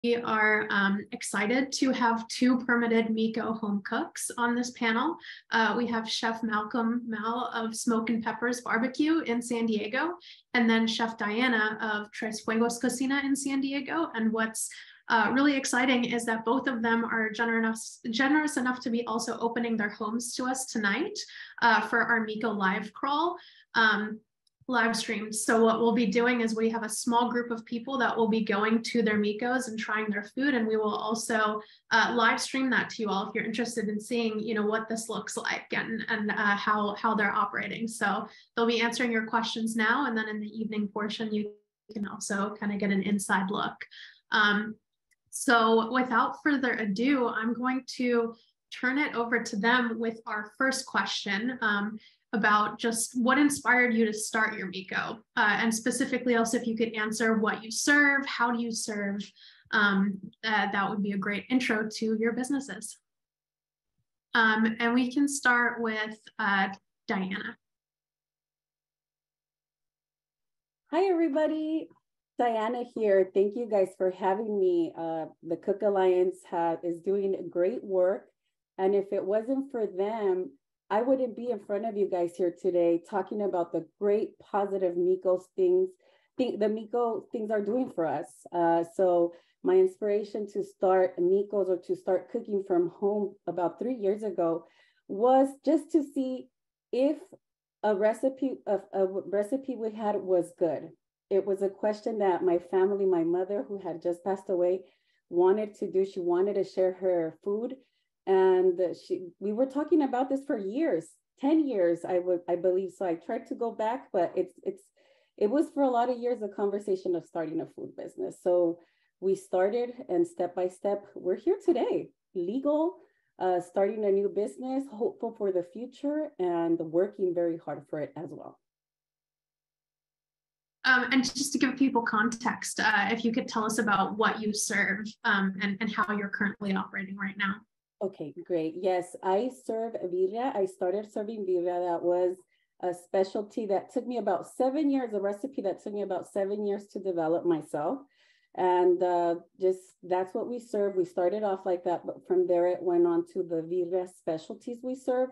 We are excited to have two permitted MEHKO home cooks on this panel. We have Chef Malcom of Smoke and Peppers Barbecue in San Diego, and then Chef Diana of Fuegos Cocina in San Diego. And what's really exciting is that both of them are generous enough to be also opening their homes to us tonight for our MEHKO live crawl. Live stream. So what we'll be doing is we have a small group of people that will be going to their MEHKOs and trying their food, and we will also live stream that to you all if you're interested in seeing, what this looks like and how they're operating. So they'll be answering your questions now, and then in the evening portion, you can also kind of get an inside look. So without further ado, I'm going to turn it over to them with our first question. About just what inspired you to start your MEHKO, and specifically also if you could answer what you serve, how do you serve, that would be a great intro to your businesses. And we can start with Diana. Hi, everybody. Diana here. Thank you guys for having me. The Cook Alliance is doing great work. And if it wasn't for them, I wouldn't be in front of you guys here today talking about the great positive MEHKO things, the MEHKO things are doing for us. So my inspiration to start MEHKOs or to start cooking from home about 3 years ago was just to see if a recipe we had was good. It was a question that my family, my mother who had just passed away, wanted to do. She wanted to share her food. And we were talking about this for years, 10 years, I believe. So I tried to go back, but it was for a lot of years a conversation of starting a food business. So we started, and step by step, we're here today, legal, starting a new business, hopeful for the future, and working very hard for it as well. And just to give people context, if you could tell us about what you serve and how you're currently operating right now. Okay, great. Yes, I serve birria. I started serving birria. That was a specialty that took me about 7 years, a recipe that took me about 7 years to develop myself. And just that's what we serve. We started off like that, but from there it went on to the birria specialties we serve.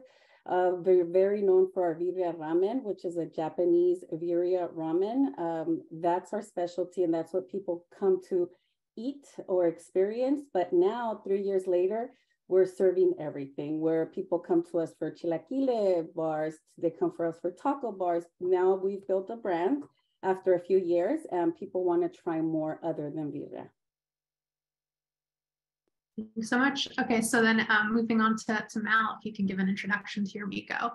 Very, very known for our birria ramen, which is a Japanese birria ramen. That's our specialty, and that's what people come to eat or experience. But now, 3 years later, we're serving everything, where people come to us for chilaquile bars, they come for us for taco bars. Now we've built a brand after a few years, and people want to try more other than birria. Thank you so much. Okay, so then moving on to Mal, if you can give an introduction to your MEHKO.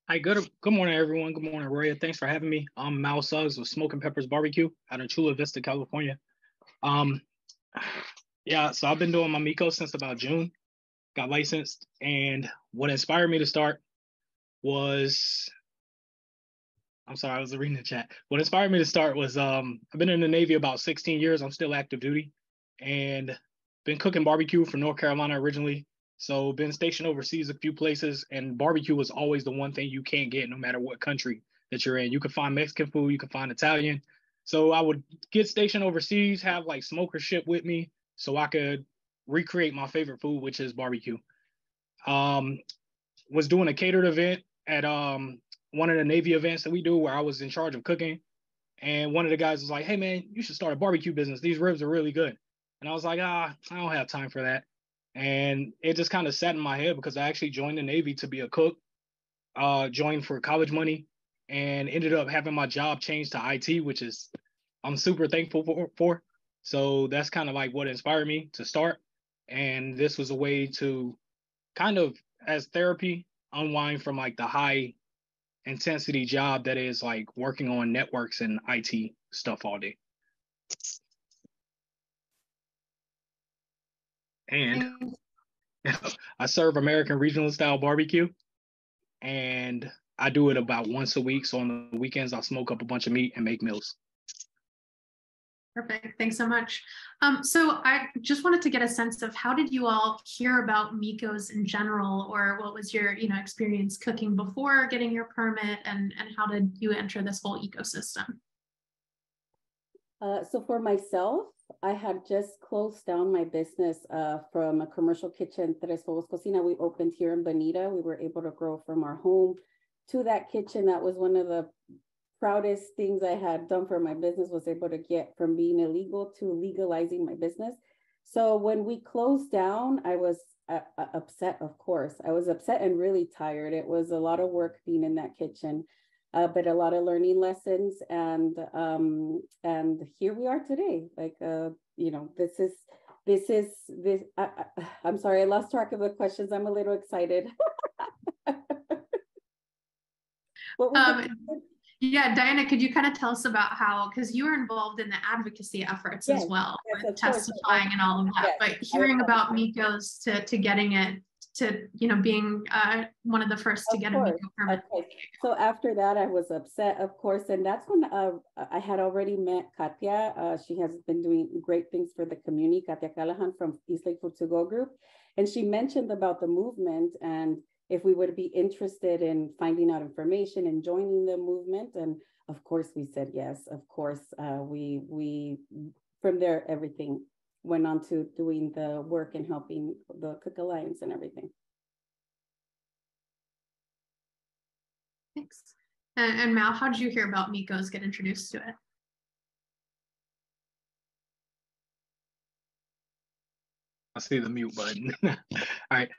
Hi, good morning, everyone. Good morning, Roya. Thanks for having me. I'm Mal Suggs with Smoke and Peppers Barbecue out in Chula Vista, California. Yeah, so I've been doing my MEHKO since about June, got licensed, and what inspired me to start was, I'm sorry, I was reading the chat. What inspired me to start was I've been in the Navy about 16 years. I'm still active duty, and been cooking barbecue from North Carolina originally. So been stationed overseas a few places, and barbecue was always the one thing you can't get no matter what country that you're in. You can find Mexican food, you can find Italian. So I would get stationed overseas, have like smoker ship with me so I could recreate my favorite food, which is barbecue. Was doing a catered event at one of the Navy events that we do where I was in charge of cooking. And one of the guys was like, hey man, you should start a barbecue business. These ribs are really good. And I was like, I don't have time for that. And it just kind of sat in my head because I actually joined the Navy to be a cook, joined for college money, and ended up having my job changed to IT, which is I'm super thankful for. So that's kind of like what inspired me to start. And this was a way to kind of, as therapy, unwind from like the high intensity job that is like working on networks and IT stuff all day. And I serve American regional style barbecue, and I do it about once a week. So on the weekends, I'll smoke up a bunch of meat and make meals. Perfect. Thanks so much. So I just wanted to get a sense of how did you all hear about MEHKOs in general, or what was your, experience cooking before getting your permit, and how did you enter this whole ecosystem? So for myself, I had just closed down my business from a commercial kitchen, Fuegos Cocina. We opened here in Bonita. We were able to grow from our home to that kitchen. That was one of the proudest things I had done for my business, was able to get from being illegal to legalizing my business. So when we closed down, I was upset, of course. I was upset and really tired. It was a lot of work being in that kitchen, but a lot of learning lessons. And here we are today. Like, I'm sorry, I lost track of the questions. I'm a little excited. What was Yeah, Diana, could you kind of tell us about how, because you were involved in the advocacy efforts as well, with testifying and all of that, but hearing about MEHKOs to getting it to, being one of the first to get a MEHKO permit. So after that, I was upset, of course, and that's when I had already met Katia. She has been doing great things for the community, Katia Callahan from East Lake Food to Go Group, and she mentioned about the movement and if we would be interested in finding out information and joining the movement. And of course we said yes. Of course, we from there, everything went on to doing the work and helping the Cook Alliance and everything. Thanks. And Mal, how did you hear about MEHKOs, get introduced to it? I see the mute button. All right.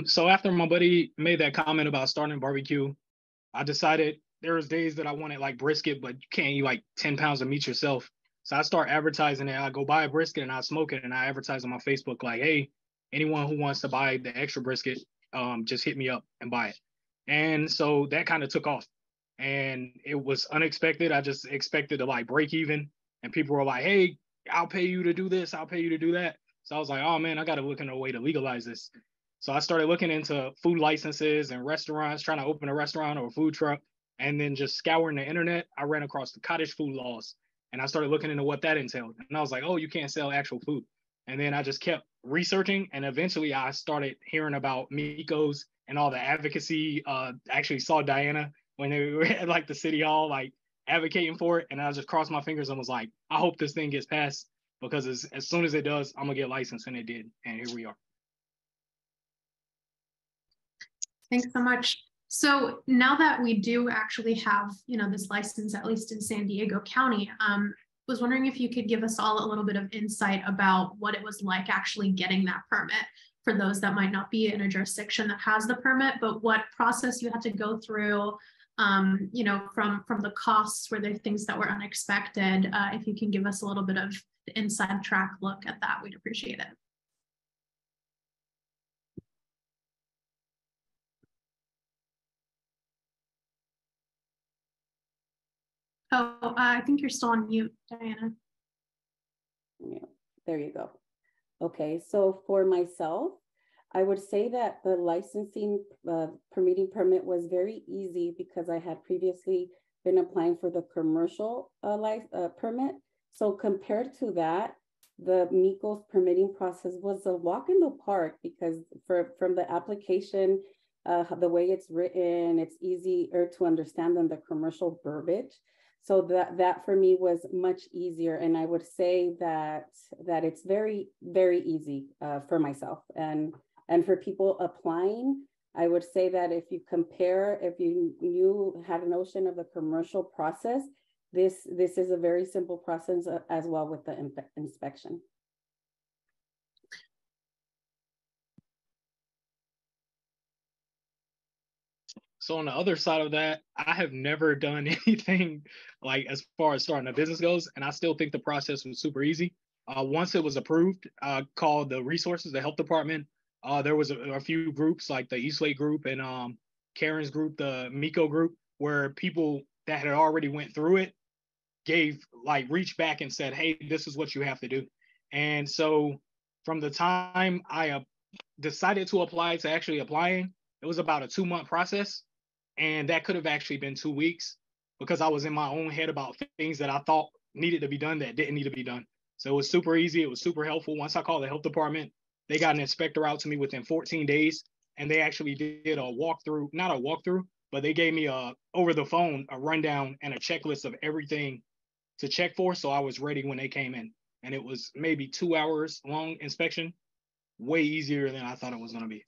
So after my buddy made that comment about starting barbecue, I decided there was days that I wanted like brisket, but you can't eat like 10 pounds of meat yourself. So I start advertising it. I go buy a brisket and I smoke it, and I advertise on my Facebook like, hey, anyone who wants to buy the extra brisket, just hit me up and buy it. And so that kind of took off, and it was unexpected. I just expected to like break even, and people were like, hey, I'll pay you to do this. I'll pay you to do that. So I was like, oh man, I got to look into a way to legalize this. So I started looking into food licenses and restaurants, trying to open a restaurant or a food truck, and then just scouring the internet. I ran across the cottage food laws, and I started looking into what that entailed. And I was like, oh, you can't sell actual food. And then I just kept researching, and eventually I started hearing about MEHKOs and all the advocacy. Actually saw Diana when they were at like the city hall, like advocating for it. And I just crossed my fingers and was like, I hope this thing gets passed, because as soon as it does, I'm gonna get licensed. And it did, and here we are. Thanks so much. So now that we do actually have, this license, at least in San Diego County, was wondering if you could give us all a little bit of insight about what it was like actually getting that permit, for those that might not be in a jurisdiction that has the permit, but what process you had to go through, from the costs, were there things that were unexpected? If you can give us a little bit of the inside track look at that, we'd appreciate it. Oh, I think you're still on mute, Diana. Yeah, there you go. Okay, so for myself, I would say that the licensing permitting permit was very easy, because I had previously been applying for the commercial permit. So compared to that, the MEHKO's permitting process was a walk in the park, because from the application, the way it's written, it's easier to understand than the commercial verbiage. So that for me was much easier. And I would say that it's very, very easy for myself. And for people applying, I would say that if you had a notion of the commercial process, this is a very simple process as well with the inspection. So on the other side of that, I have never done anything like as far as starting a business goes, and I still think the process was super easy. Once it was approved, called the resources, the health department, there was a few groups like the East Lake group and Karen's group, the MEHKO group, where people that had already went through it reached back and said, hey, this is what you have to do. And so from the time I decided to apply to actually applying, it was about a 2-month process. And that could have actually been 2 weeks, because I was in my own head about things that I thought needed to be done that didn't need to be done. So it was super easy. It was super helpful. Once I called the health department, they got an inspector out to me within 14 days. And they actually did a walkthrough, not a walkthrough, but they gave me over the phone, a rundown and a checklist of everything to check for. So I was ready when they came in. And it was maybe 2 hours long inspection, way easier than I thought it was going to be.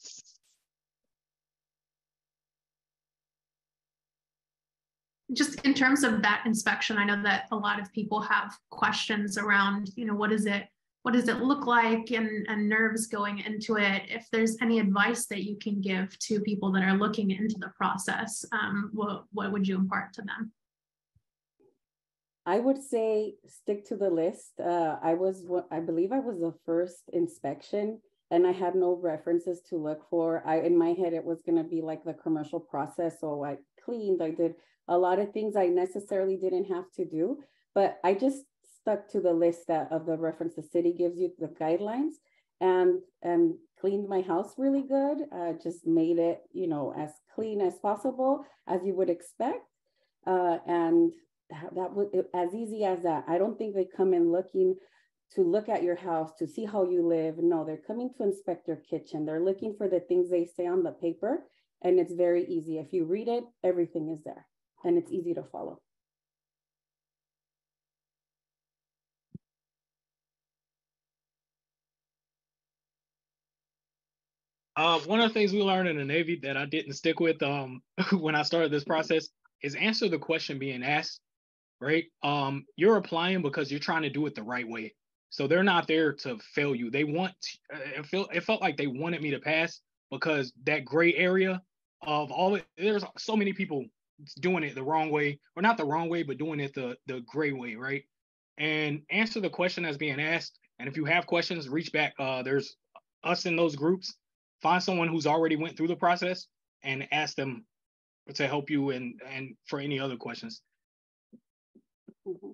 Just in terms of that inspection, I know that a lot of people have questions around, what does it look like, and nerves going into it. If there's any advice that you can give to people that are looking into the process, what would you impart to them? I would say stick to the list. I believe I was the first inspection, and I had no references to look for. In my head, it was going to be like the commercial process. So I cleaned, I did a lot of things I necessarily didn't have to do, but I just stuck to the list of the reference the city gives you, the guidelines, and cleaned my house really good. Just made it, as clean as possible, as you would expect. And that was as easy as that. I don't think they come in looking to look at your house to see how you live. No, they're coming to inspect your kitchen. They're looking for the things they say on the paper, and it's very easy. If you read it, everything is there, and it's easy to follow. One of the things we learned in the Navy that I didn't stick with when I started this process is answer the question being asked, right? You're applying because you're trying to do it the right way. So they're not there to fail you. They want, it felt like they wanted me to pass, because that gray area of there's so many people doing it the wrong way, or not the wrong way, but doing it the gray way, right? And answer the question that's being asked. And if you have questions, reach back. There's us in those groups. Find someone who's already went through the process and ask them to help you and for any other questions. Mm-hmm.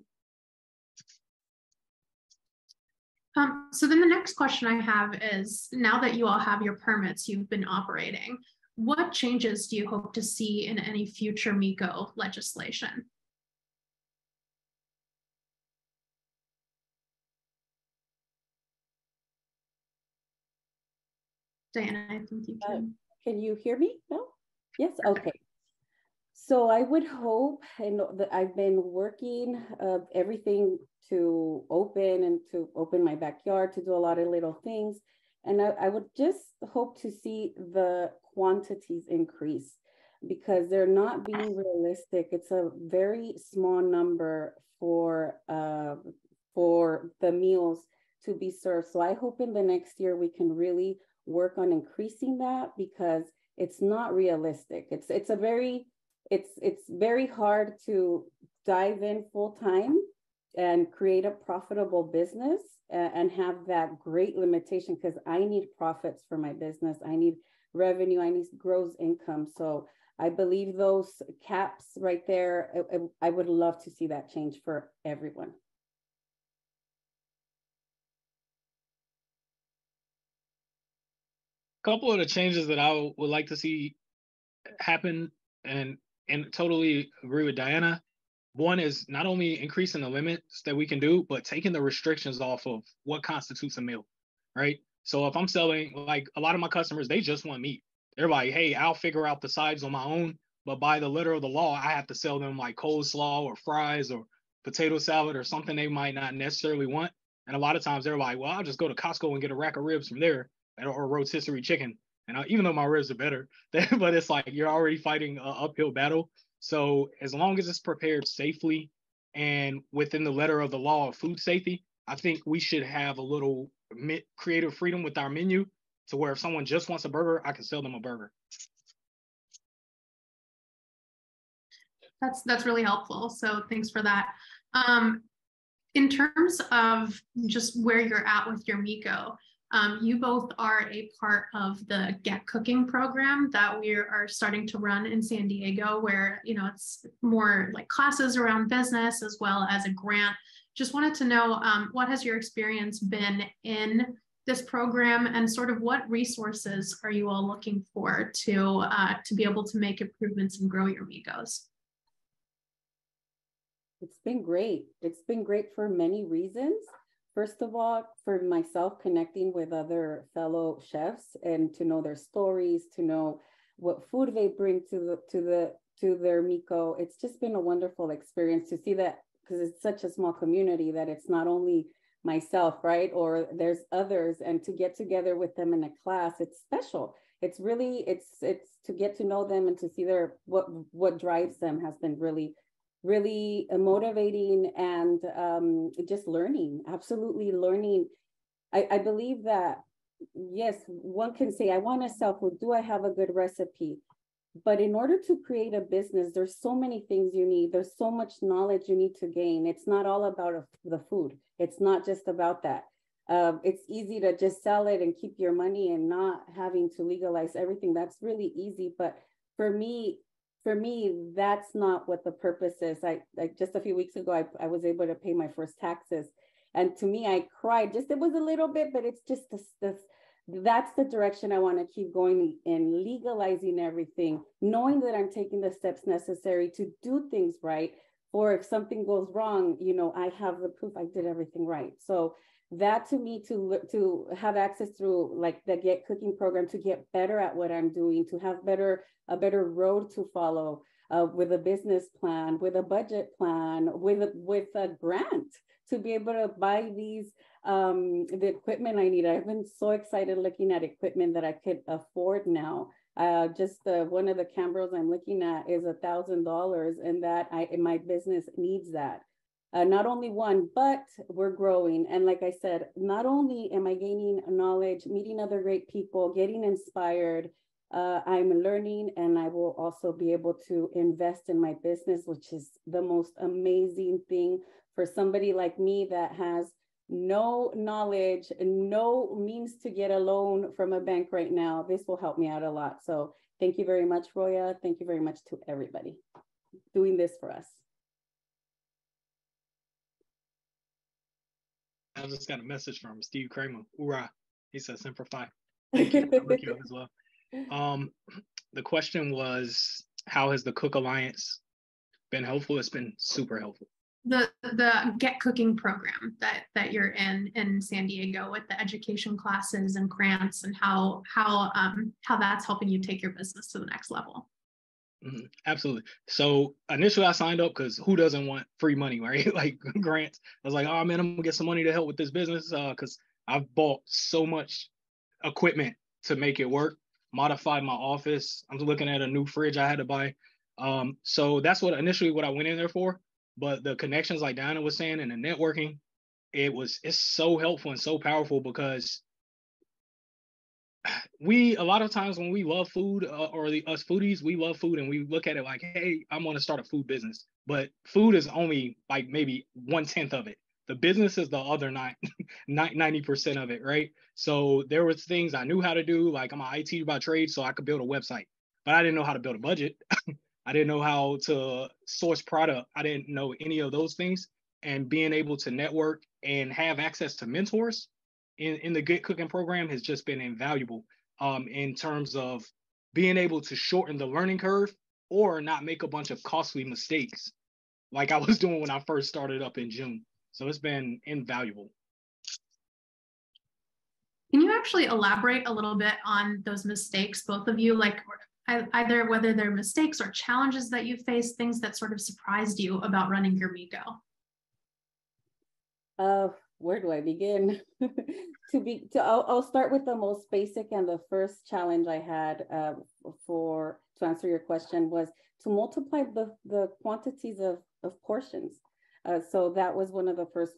So then the next question I have is, now that you all have your permits, you've been operating, what changes do you hope to see in any future MEHKO legislation? Diana, I think you can. Can you hear me? No? Yes, okay. So I would hope, and that I've been working everything to open my backyard, to do a lot of little things. And I would just hope to see the quantities increase, because they're not being realistic. It's a very small number for the meals to be served. So I hope in the next year we can really work on increasing that, because it's not realistic. It's very hard to dive in full time and create a profitable business and have that great limitation, because I need profits for my business. I need revenue. I need gross income. So I believe those caps right there, I would love to see that change for everyone. A couple of the changes that I would like to see happen, and totally agree with Diana. One is not only increasing the limits that we can do, but taking the restrictions off of what constitutes a meal, right? So if I'm selling, like a lot of my customers, they just want meat. They're like, hey, I'll figure out the sides on my own, but by the letter of the law, I have to sell them like coleslaw or fries or potato salad or something they might not necessarily want. And a lot of times they're like, well, I'll just go to Costco and get a rack of ribs from there, or rotisserie chicken. And even though my ribs are better, but it's like you're already fighting an uphill battle. So as long as it's prepared safely and within the letter of the law of food safety, I think we should have a little creative freedom with our menu, to where if someone just wants a burger, I can sell them a burger. That's really helpful. So thanks for that. In terms of just where you're at with your MEHKO, you both are a part of the Get Cooking program that we are starting to run in San Diego, where it's more like classes around business as well as a grant. Just wanted to know, what has your experience been in this program, and sort of what resources are you all looking for to be able to make improvements and grow your MEHKOs? It's been great. It's been great for many reasons. First of all, for myself, connecting with other fellow chefs and to know their stories, to know what food they bring to their MEHKO. It's just been a wonderful experience to see that, because it's such a small community, that it's not only myself, right? Or there's others, and to get together with them in a class, it's special. It's really, it's to get to know them and to see what drives them has been really, really motivating, and just learning, absolutely learning. I believe that, yes, one can say, I want to sell food. Do I have a good recipe? But in order to create a business, there's so many things you need. There's so much knowledge you need to gain. It's not all about the food. It's not just about that. It's easy to just sell it and keep your money and not having to legalize everything. That's really easy. But for me, that's not what the purpose is. I just a few weeks ago, I was able to pay my first taxes. And to me, I cried. Just, it was a little bit, but it's just that's the direction I want to keep going in, legalizing everything, knowing that I'm taking the steps necessary to do things right. Or if something goes wrong, you know, I have the proof I did everything right. So that, to me, to have access through like the Get Cooking program, to get better at what I'm doing, to have a better road to follow, with a business plan, with a budget plan, with a grant, to be able to buy these the equipment I need. I've been so excited looking at equipment that I could afford now. Just one of the cameras I'm looking at is $1,000, and that my business needs that. Not only one, but we're growing. And like I said, not only am I gaining knowledge, meeting other great people, getting inspired, I'm learning, and I will also be able to invest in my business, which is the most amazing thing for somebody like me that has no knowledge and no means to get a loan from a bank right now. This will help me out a lot. So thank you very much, Roya. Thank you very much to everybody doing this for us. I just got a message from Steve Kramer. Hoorah. He said, Semper Fi. Thank you. I'll look you up as well. The question was, how has the Cook Alliance been helpful? It's been super helpful. The Get Cooking program that you're in San Diego, with the education classes and grants, and how that's helping you take your business to the next level. Mm-hmm. Absolutely. So initially I signed up because who doesn't want free money, right? Like grants. I was like, oh man, I'm gonna get some money to help with this business, because I've bought so much equipment to make it work, modified my office. I'm looking at a new fridge I had to buy. So that's what I went in there for. But the connections, like Diana was saying, and the networking, it's so helpful and so powerful, because a lot of times when we love food, us foodies, we love food, and we look at it like, hey, I'm going to start a food business. But food is only like maybe 1/10 of it. The business is the other 90% of it, right? So there was things I knew how to do, like I'm an IT by trade, so I could build a website, but I didn't know how to build a budget. I didn't know how to source product. I didn't know any of those things. And being able to network and have access to mentors in the Get Cooking program has just been invaluable, in terms of being able to shorten the learning curve or not make a bunch of costly mistakes like I was doing when I first started up in June. So it's been invaluable. Can you actually elaborate a little bit on those mistakes, both of you, like either whether they're mistakes or challenges that you faced, things that sort of surprised you about running your MEHKO? Where do I begin? I'll start with the most basic, and the first challenge I had to answer your question was to multiply the quantities of portions. So that was one of the first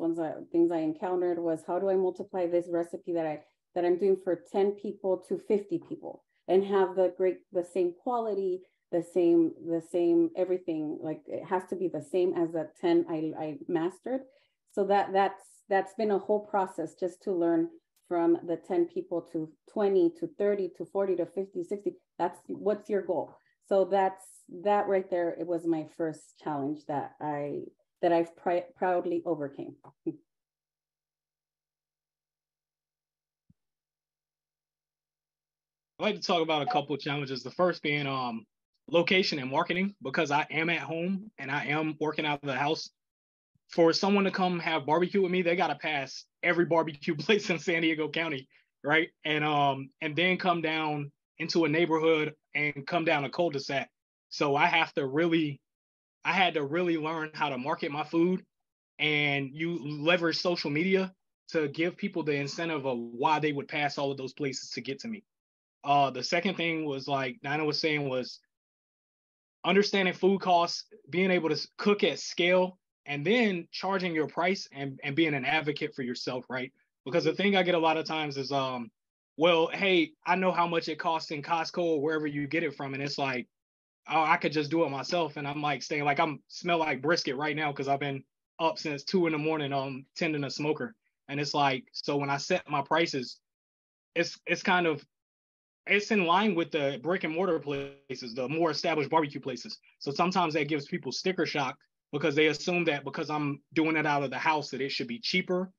things I encountered, was how do I multiply this recipe that I'm doing for 10 people to 50 people and have the same quality, the same everything. Like it has to be the same as the 10 I mastered. So that's been a whole process just to learn from the 10 people to 20 to 30 to 40 to 50, 60. That's what's your goal. So that right there. It was my first challenge that I've proudly overcame. I'd like to talk about a couple of challenges. The first being location and marketing, because I am at home and I am working out of the house. for someone to come have barbecue with me, they got to pass every barbecue place in San Diego County, right? And then come down into a neighborhood and come down a cul-de-sac. So I had to really learn how to market my food, and you leverage social media to give people the incentive of why they would pass all of those places to get to me. The second thing was, like Nina was saying, was understanding food costs, being able to cook at scale, and then charging your price and being an advocate for yourself, right? Because the thing I get a lot of times is, well, hey, I know how much it costs in Costco or wherever you get it from. And it's like, oh, I could just do it myself. And I'm like staying, like, I'm smell like brisket right now because I've been up since 2 a.m. Tending a smoker. And it's like, so when I set my prices, it's kind of, it's in line with the brick and mortar places, the more established barbecue places. So sometimes that gives people sticker shock because they assume that because I'm doing it out of the house that it should be cheaper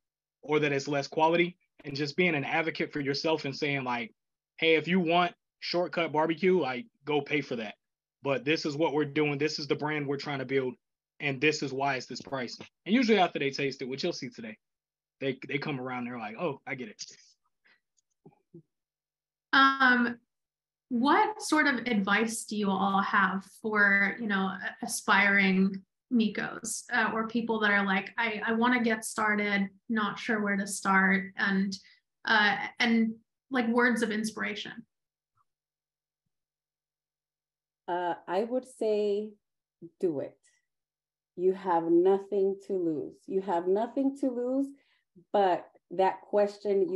or that it's less quality. And just being an advocate for yourself and saying, like, hey, if you want shortcut barbecue, like, go pay for that. But this is what we're doing. This is the brand we're trying to build. And this is why it's this price. And usually after they taste it, which you'll see today, they come around, they're like, oh, I get it. What sort of advice do you all have for, aspiring MEHKOs or people that are like, I want to get started, not sure where to start, and like words of inspiration? I would say, do it. You have nothing to lose. You have nothing to lose, but that question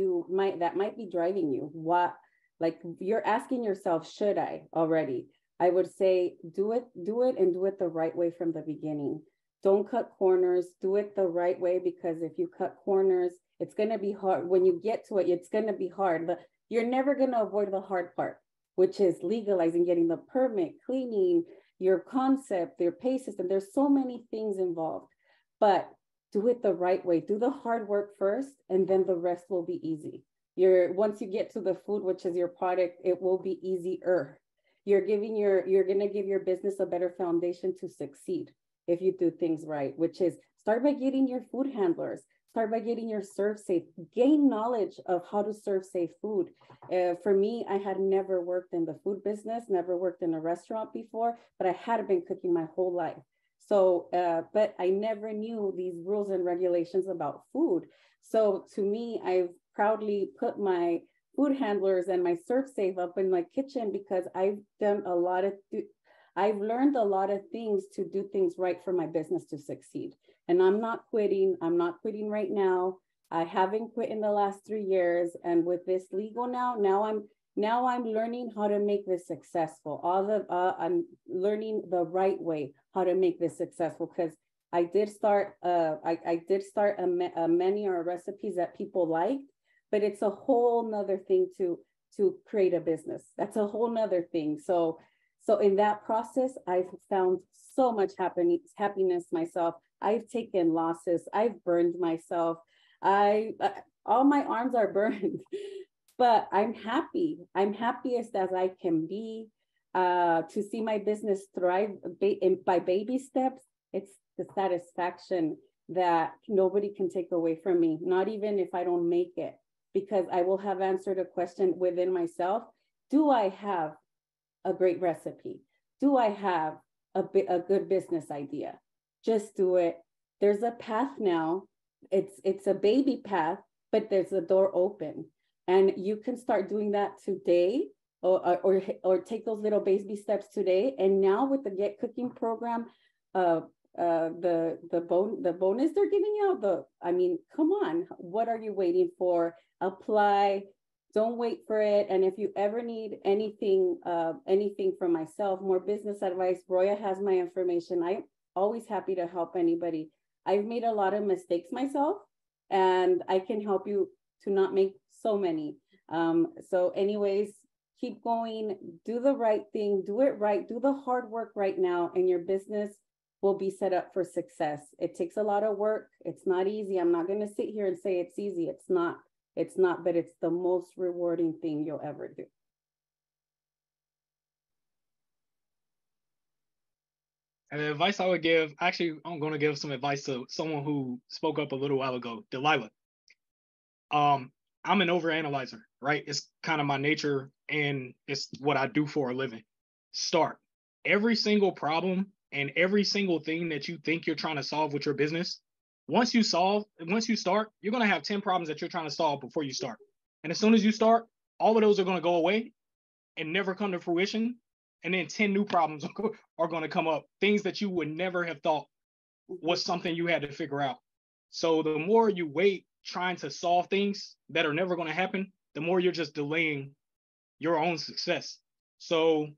that might be driving you. What, like, you're asking yourself, should I already? I would say, do it and do it the right way from the beginning. Don't cut corners, do it the right way, because if you cut corners, it's going to be hard. When you get to it, it's going to be hard, but you're never going to avoid the hard part, which is legalizing, getting the permit, cleaning, your concept, your pay system. There's so many things involved, but do it the right way. Do the hard work first, and then the rest will be easy. Once you get to the food, which is your product, it will be easier. You're going to give your business a better foundation to succeed if you do things right, which is start by getting your food handlers, start by getting your serve safe, gain knowledge of how to serve safe food. For me, I had never worked in the food business, never worked in a restaurant before, but I had been cooking my whole life. So, but I never knew these rules and regulations about food. So to me, I've proudly put my food handlers and my serve safe up in my kitchen because I've learned a lot of things to do things right for my business to succeed. And I'm not quitting. I'm not quitting right now. I haven't quit in the last 3 years. And with this legal now I'm learning how to make this successful. I'm learning the right way how to make this successful, because I did start a menu or recipes that people like, but it's a whole nother thing to create a business. That's a whole nother thing. So in that process, I've found so much happiness myself. I've taken losses. I've burned myself. All my arms are burned, but I'm happy. I'm happiest as I can be. To see my business thrive by baby steps, it's the satisfaction that nobody can take away from me, not even if I don't make it, because I will have answered a question within myself. Do I have a great recipe? Do I have a good business idea? Just do it. There's a path now. It's a baby path, but there's a door open, and you can start doing that today, or take those little baby steps today. And now with the Get Cooking program, the bonus they're giving you, come on, what are you waiting for? Apply. Don't wait for it. And if you ever need anything from myself, more business advice, Roya has my information. I'm always happy to help anybody. I've made a lot of mistakes myself, and I can help you to not make so many. So anyways, keep going, do the right thing, do it right, do the hard work right now, and your business will be set up for success. It takes a lot of work. It's not easy. I'm not going to sit here and say it's easy. It's not, but it's the most rewarding thing you'll ever do. And the advice I would give, actually, I'm going to give some advice to someone who spoke up a little while ago, Delilah. I'm an overanalyzer, right? It's kind of my nature and it's what I do for a living. Start. Every single problem and every single thing that you think you're trying to solve with your business, once you start, you're going to have 10 problems that you're trying to solve before you start. And as soon as you start, all of those are going to go away and never come to fruition. And then 10 new problems are going to come up, things that you would never have thought was something you had to figure out. So the more you wait trying to solve things that are never going to happen, the more you're just delaying your own success. So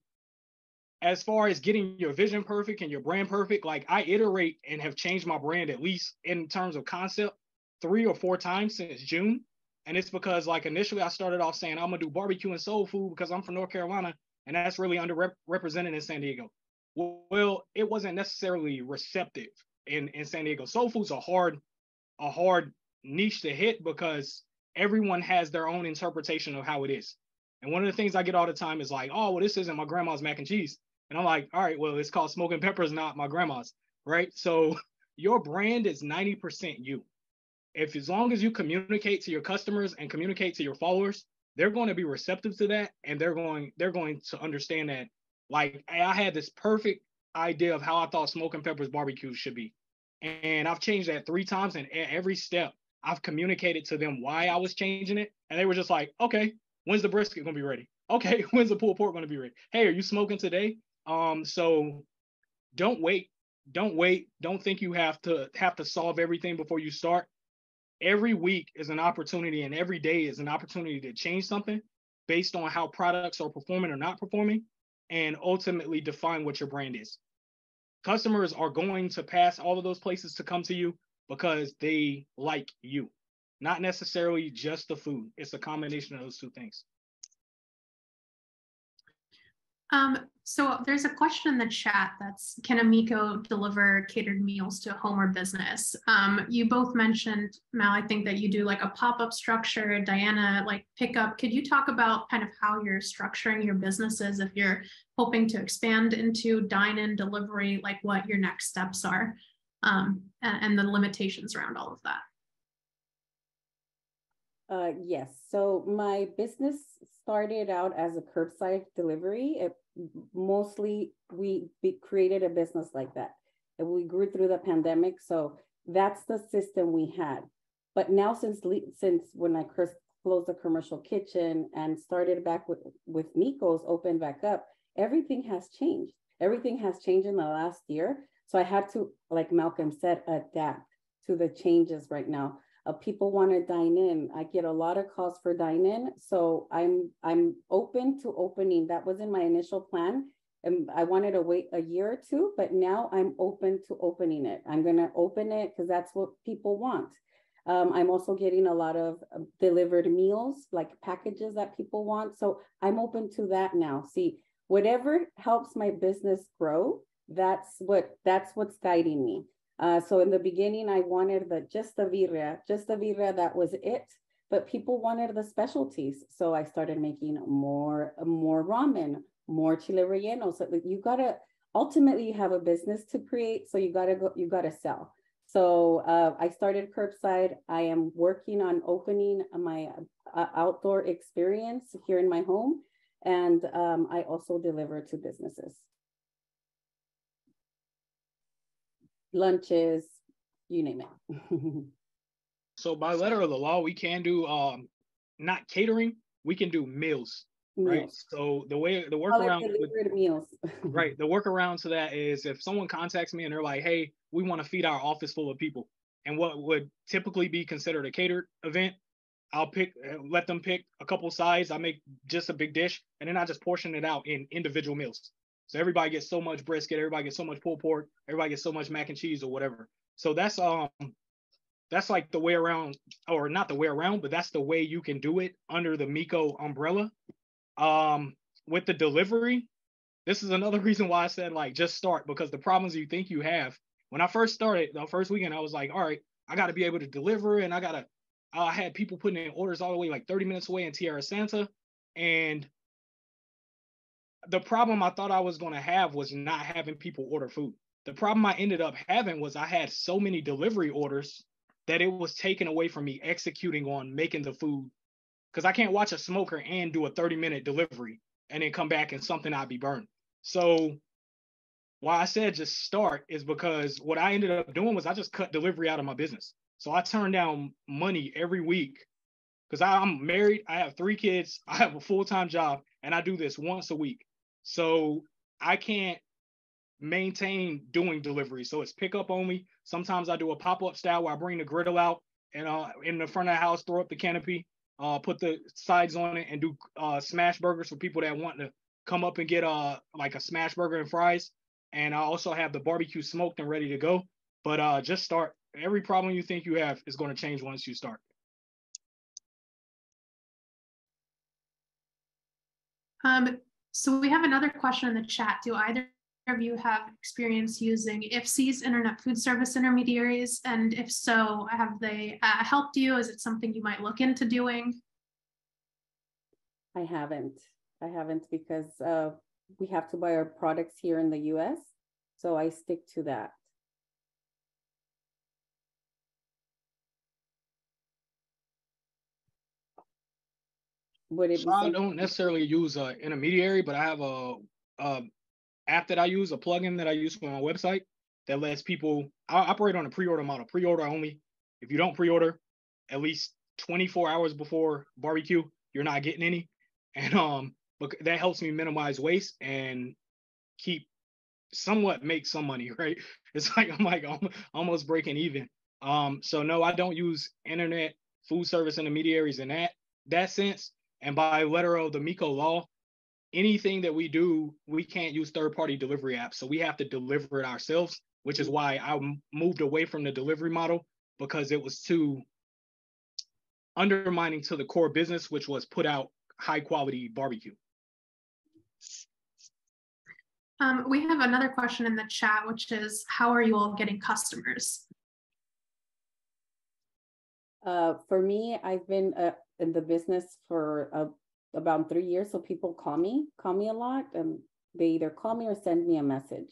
as far as getting your vision perfect and your brand perfect, like I iterate and have changed my brand at least in terms of concept 3 or 4 times since June. And it's because like initially I started off saying I'm gonna do barbecue and soul food because I'm from North Carolina and that's really underrepresented in San Diego. Well, it wasn't necessarily receptive in San Diego. Soul food's a hard niche to hit because everyone has their own interpretation of how it is. And one of the things I get all the time is like, oh, well, this isn't my grandma's mac and cheese. And I'm like, all right, well, it's called smoking peppers, not my grandma's, right? So your brand is 90% you. If as long as you communicate to your customers and communicate to your followers, they're going to be receptive to that, and they're going to understand that. Like I had this perfect idea of how I thought smoking peppers barbecue should be, and I've changed that 3 times, and at every step I've communicated to them why I was changing it, and they were just like, okay, when's the brisket gonna be ready? Okay, when's the pulled pork gonna be ready? Hey, are you smoking today? So don't wait. Don't think you have to solve everything before you start. Every week is an opportunity and every day is an opportunity to change something based on how products are performing or not performing, and ultimately define what your brand is. Customers are going to pass all of those places to come to you because they like you, not necessarily just the food. It's a combination of those 2 things. So there's a question in the chat that's, can a MEHKO deliver catered meals to home or business? You both mentioned, Mal, I think that you do like a pop-up structure, Diana, like pickup. Could you talk about kind of how you're structuring your businesses if you're hoping to expand into dine-in delivery, like what your next steps are, and the limitations around all of that? Yes. So my business started out as a curbside delivery. Mostly we created a business like that. And we grew through the pandemic. So that's the system we had. But now since when I closed the commercial kitchen and started back with MEHKO's open back up, everything has changed. Everything has changed in the last year. So I had to, like Malcolm said, adapt to the changes right now. People want to dine in. I get a lot of calls for dine in. So I'm open to opening. That wasn't my initial plan. And I wanted to wait a year or 2, but now I'm open to opening it. I'm going to open it because that's what people want. I'm also getting a lot of delivered meals, like packages that people want. So I'm open to that now. See, whatever helps my business grow, that's what's guiding me. So in the beginning, I wanted just the birria, that was it. But people wanted the specialties. So I started making more ramen, more chile relleno. So you gotta, ultimately you have a business to create. So you gotta sell. So I started curbside. I am working on opening my outdoor experience here in my home. And I also deliver to businesses. Lunches, you name it. So by letter of the law, we can do not catering, we can do meals, right? So the workaround meals. Right, the workaround to that is if someone contacts me and they're like, hey, we want to feed our office full of people, and what would typically be considered a catered event, I'll let them pick a couple sides. I make just a big dish, and then I just portion it out in individual meals. So everybody gets so much brisket, everybody gets so much pulled pork, everybody gets so much mac and cheese or whatever. So that's like the way around, or not the way around, but that's the way you can do it under the MEHKO umbrella. With the delivery, this is another reason why I said like just start, because the problems you think you have. When I first started, the first weekend, I was like, all right, I got to be able to deliver, and I had people putting in orders all the way like 30 minutes away in Tierra Santa, and the problem I thought I was going to have was not having people order food. The problem I ended up having was I had so many delivery orders that it was taken away from me executing on making the food, because I can't watch a smoker and do a 30-minute delivery and then come back and something I'd be burned. So why I said just start is because what I ended up doing was I just cut delivery out of my business. So I turned down money every week because I'm married, I have 3 kids, I have a full-time job, and I do this once a week. So I can't maintain doing delivery. So it's pickup only. Sometimes I do a pop-up style where I bring the griddle out and in the front of the house, throw up the canopy, put the sides on it, and do smash burgers for people that want to come up and get like a smash burger and fries. And I also have the barbecue smoked and ready to go. But just start. Every problem you think you have is going to change once you start. So we have another question in the chat. Do either of you have experience using IFC's internet food service intermediaries? And if so, have they helped you? Is it something you might look into doing? I haven't because we have to buy our products here in the US. So I stick to that. Would it be I don't necessarily use an intermediary, but I have a app that I use, a plugin that I use for my website that lets people, I operate on a pre-order model, pre-order only. If you don't pre-order at least 24 hours before barbecue, you're not getting any. And but that helps me minimize waste and make some money, right? It's like I'm almost breaking even. So no, I don't use internet food service intermediaries in that sense. And by letter of the MEHKO law, anything that we do, we can't use third-party delivery apps. So we have to deliver it ourselves, which is why I moved away from the delivery model, because it was too undermining to the core business, which was put out high-quality barbecue. We have another question in the chat, which is, how are you all getting customers? For me, I've been in the business for about 3 years. So people call me a lot, and they either call me or send me a message.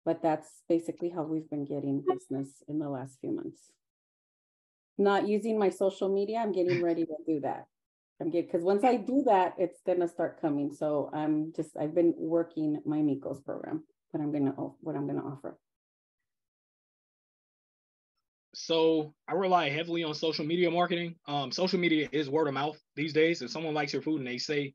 But that's basically how we've been getting business in the last few months. Not using my social media, I'm getting ready to do that. Because once I do that, it's gonna start coming. So I've been working my MEHKO's program, what I'm gonna offer. So I rely heavily on social media marketing. Social media is word of mouth these days. If someone likes your food and they say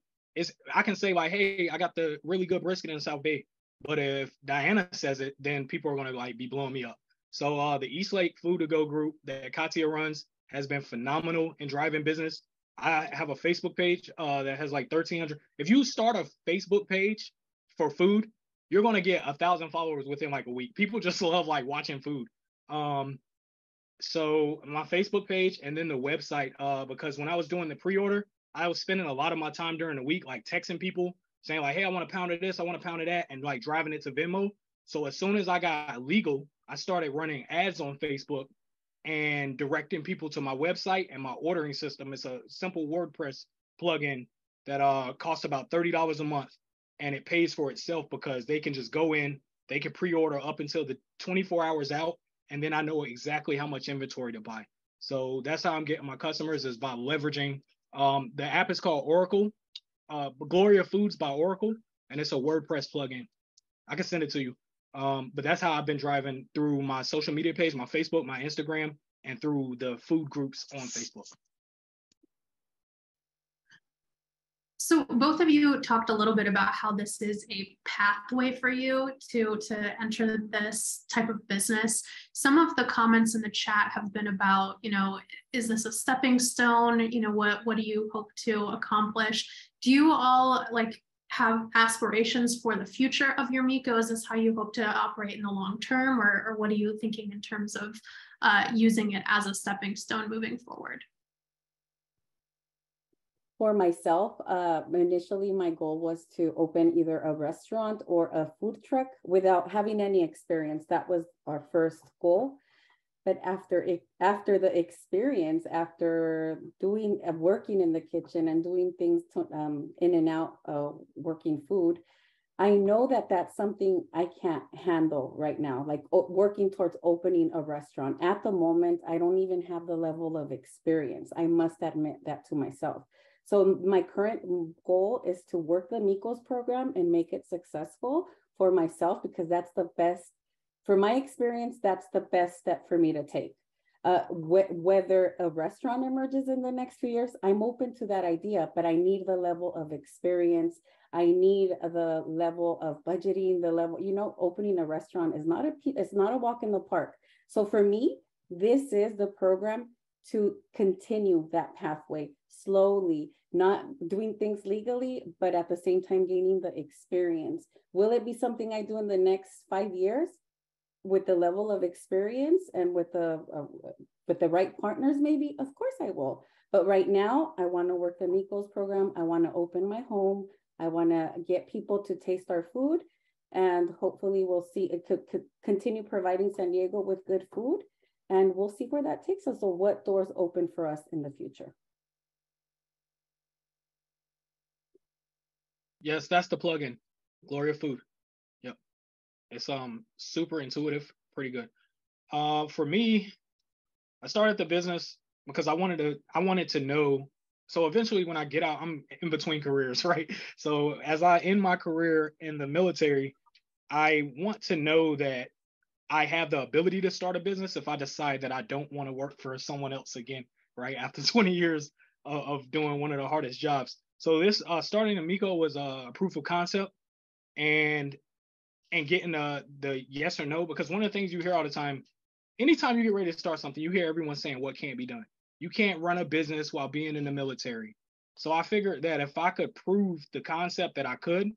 I can say like, hey, I got the really good brisket in South Bay. But if Diana says it, then people are gonna like be blowing me up. So the East Lake Food to Go group that Katia runs has been phenomenal in driving business. I have a Facebook page that has like 1,300. If you start a Facebook page for food, you're gonna get 1,000 followers within like a week. People just love like watching food. So my Facebook page and then the website, because when I was doing the pre-order, I was spending a lot of my time during the week like texting people saying like, hey, I want a pound of this, I want a pound of that, and like driving it to Venmo. So as soon as I got legal, I started running ads on Facebook and directing people to my website and my ordering system. It's a simple WordPress plugin that costs about $30 a month, and it pays for itself because they can just go in, they can pre-order up until the 24 hours out, and then I know exactly how much inventory to buy. So that's how I'm getting my customers, is by leveraging. The app is called Oracle, Gloria Foods by Oracle, and it's a WordPress plugin. I can send it to you. But that's how I've been driving through my social media page, my Facebook, my Instagram, and through the food groups on Facebook. So both of you talked a little bit about how this is a pathway for you to enter this type of business. Some of the comments in the chat have been about, is this a stepping stone? What do you hope to accomplish? Do you all have aspirations for the future of your MEHKO? Is this how you hope to operate in the long term, or what are you thinking in terms of using it as a stepping stone moving forward? For myself, initially my goal was to open either a restaurant or a food truck without having any experience. That was our first goal. But after the experience, after working in the kitchen and doing things in and out, working food, I know that that's something I can't handle right now, like working towards opening a restaurant. At the moment, I don't even have the level of experience. I must admit that to myself. So my current goal is to work the MEHKO's program and make it successful for myself, because that's the best, for my experience, that's the best step for me to take. Whether a restaurant emerges in the next few years, I'm open to that idea, but I need the level of experience. I need the level of budgeting, the level, opening a restaurant is it's not a walk in the park. So for me, this is the program to continue that pathway slowly, not doing things legally, but at the same time gaining the experience. Will it be something I do in the next 5 years? With the level of experience and with the right partners, maybe, of course I will. But right now, I want to work the MEHKO's program. I want to open my home. I want to get people to taste our food, and hopefully we'll see it could continue providing San Diego with good food, and we'll see where that takes us, or what doors open for us in the future. Yes, that's the plugin, Gloria Food. Yep. It's super intuitive, pretty good. For me, I started the business because I wanted to know. So eventually when I get out, I'm in between careers, right? So as I end my career in the military, I want to know that I have the ability to start a business if I decide that I don't want to work for someone else again, right? After 20 years of doing one of the hardest jobs. So this starting a MEHKO was a proof of concept, and getting the yes or no, because one of the things you hear all the time, anytime you get ready to start something, you hear everyone saying what can't be done. You can't run a business while being in the military. So I figured that if I could prove the concept that I could,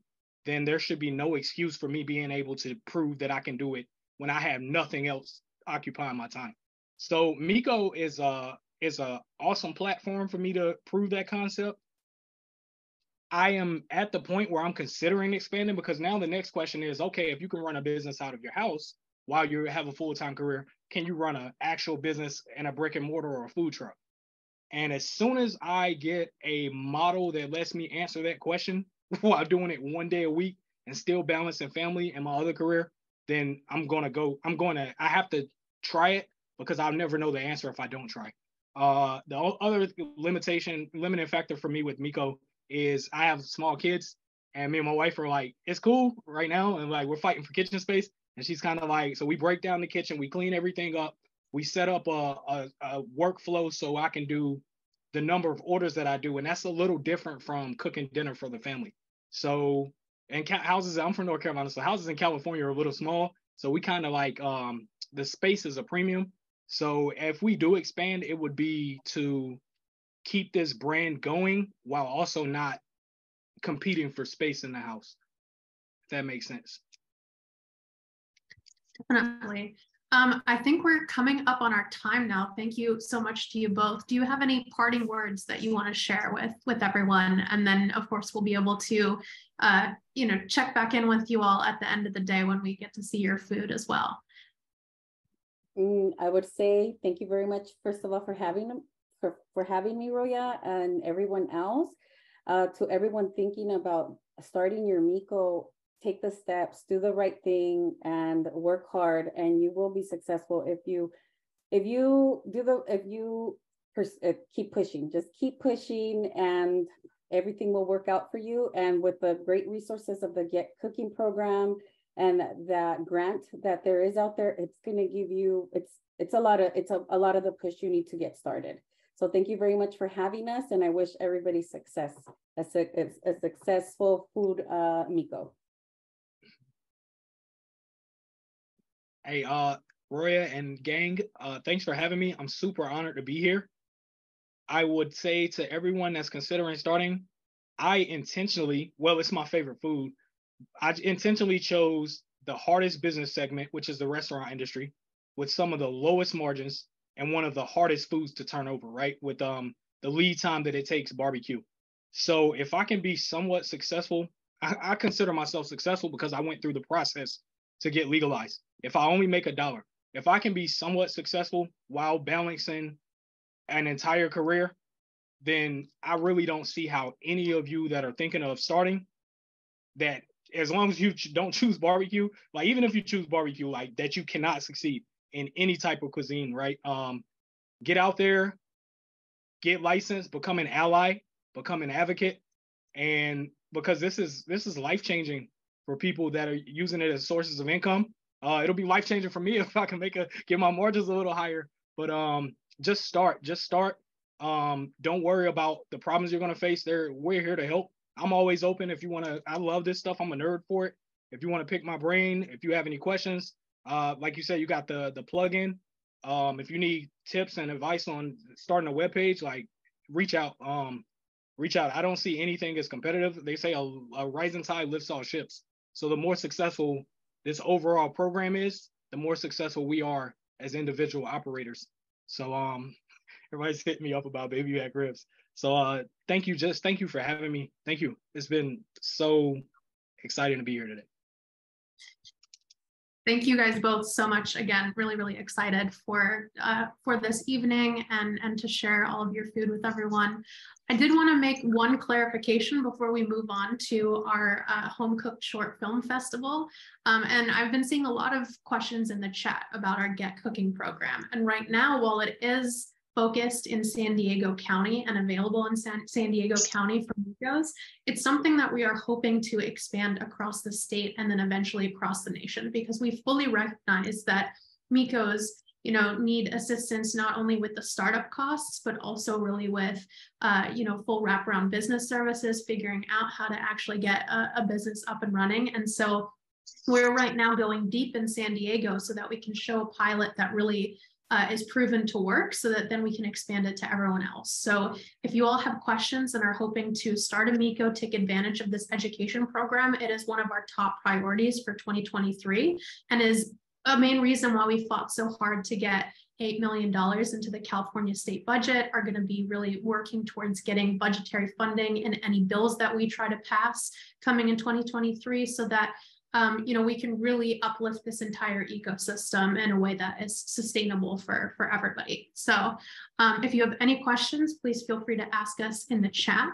then there should be no excuse for me being able to prove that I can do it when I have nothing else occupying my time. So MEHKO is a awesome platform for me to prove that concept. I am at the point where I'm considering expanding, because now the next question is, okay, if you can run a business out of your house while you have a full-time career, can you run an actual business in a brick and mortar or a food truck? And as soon as I get a model that lets me answer that question while doing it one day a week and still balancing family and my other career, then I have to try it, because I'll never know the answer if I don't try. The other limiting factor for me with MEHKO is I have small kids, and me and my wife are like, it's cool right now, and like we're fighting for kitchen space, and she's kind of like, so we break down the kitchen, we clean everything up, we set up a workflow so I can do the number of orders that I do, and that's a little different from cooking dinner for the family. So, and houses, I'm from North Carolina, so houses in California are a little small, so we kind of like the space is a premium. So if we do expand, it would be to keep this brand going while also not competing for space in the house. If that makes sense. Definitely. I think we're coming up on our time now. Thank you so much to you both. Do you have any parting words that you want to share with everyone? And then, of course, we'll be able to, check back in with you all at the end of the day when we get to see your food as well. I would say thank you very much, first of all, for having me, Roya, and everyone else. To everyone thinking about starting your MEHKO, take the steps, do the right thing, and work hard, and you will be successful if you keep pushing. Just keep pushing, and everything will work out for you. And with the great resources of the Get Cooking program and that grant that there is out there, it's going to give you it's a lot of the push you need to get started. So thank you very much for having us, and I wish everybody success, a successful food MEHKO. Hey, Roya and gang, thanks for having me. I'm super honored to be here. I would say to everyone that's considering starting, it's my favorite food. I intentionally chose the hardest business segment, which is the restaurant industry, with some of the lowest margins and one of the hardest foods to turn over, right? With the lead time that it takes barbecue. So if I can be somewhat successful, I consider myself successful because I went through the process to get legalized. If I only make $1, if I can be somewhat successful while balancing an entire career, then I really don't see how any of you that are thinking of starting, that as long as you don't choose barbecue, like even if you choose barbecue, like that you cannot succeed in any type of cuisine, right? Get out there, get licensed, become an ally, become an advocate, and because this is life changing for people that are using it as sources of income. It'll be life changing for me if I can get my margins a little higher. But just start. Don't worry about the problems you're gonna face. We're here to help. I'm always open. If you wanna, I love this stuff. I'm a nerd for it. If you want to pick my brain, if you have any questions, like you said, you got the plugin. If you need tips and advice on starting a web page, like reach out. I don't see anything as competitive. They say a rising tide lifts all ships. So the more successful this overall program is, the more successful we are as individual operators. So everybody's hitting me up about baby back ribs. So thank you for having me. Thank you. It's been so exciting to be here today. Thank you guys both so much. Again, really, really excited for this evening and to share all of your food with everyone. I did want to make one clarification before we move on to our Home Cooked Short Film Festival. And I've been seeing a lot of questions in the chat about our Get Cooking program. And right now, while it is focused in San Diego County and available in San Diego County for MEHKOs, it's something that we are hoping to expand across the state and then eventually across the nation, because we fully recognize that MEHKOs, need assistance not only with the startup costs, but also really with, full wraparound business services, figuring out how to actually get a business up and running. And so we're right now going deep in San Diego so that we can show a pilot that really is proven to work, so that then we can expand it to everyone else. So if you all have questions and are hoping to start a MEHKO, take advantage of this education program, it is one of our top priorities for 2023 and is a main reason why we fought so hard to get $8 million into the California state budget, are going to be really working towards getting budgetary funding in any bills that we try to pass coming in 2023, so that we can really uplift this entire ecosystem in a way that is sustainable for everybody. So if you have any questions, please feel free to ask us in the chat.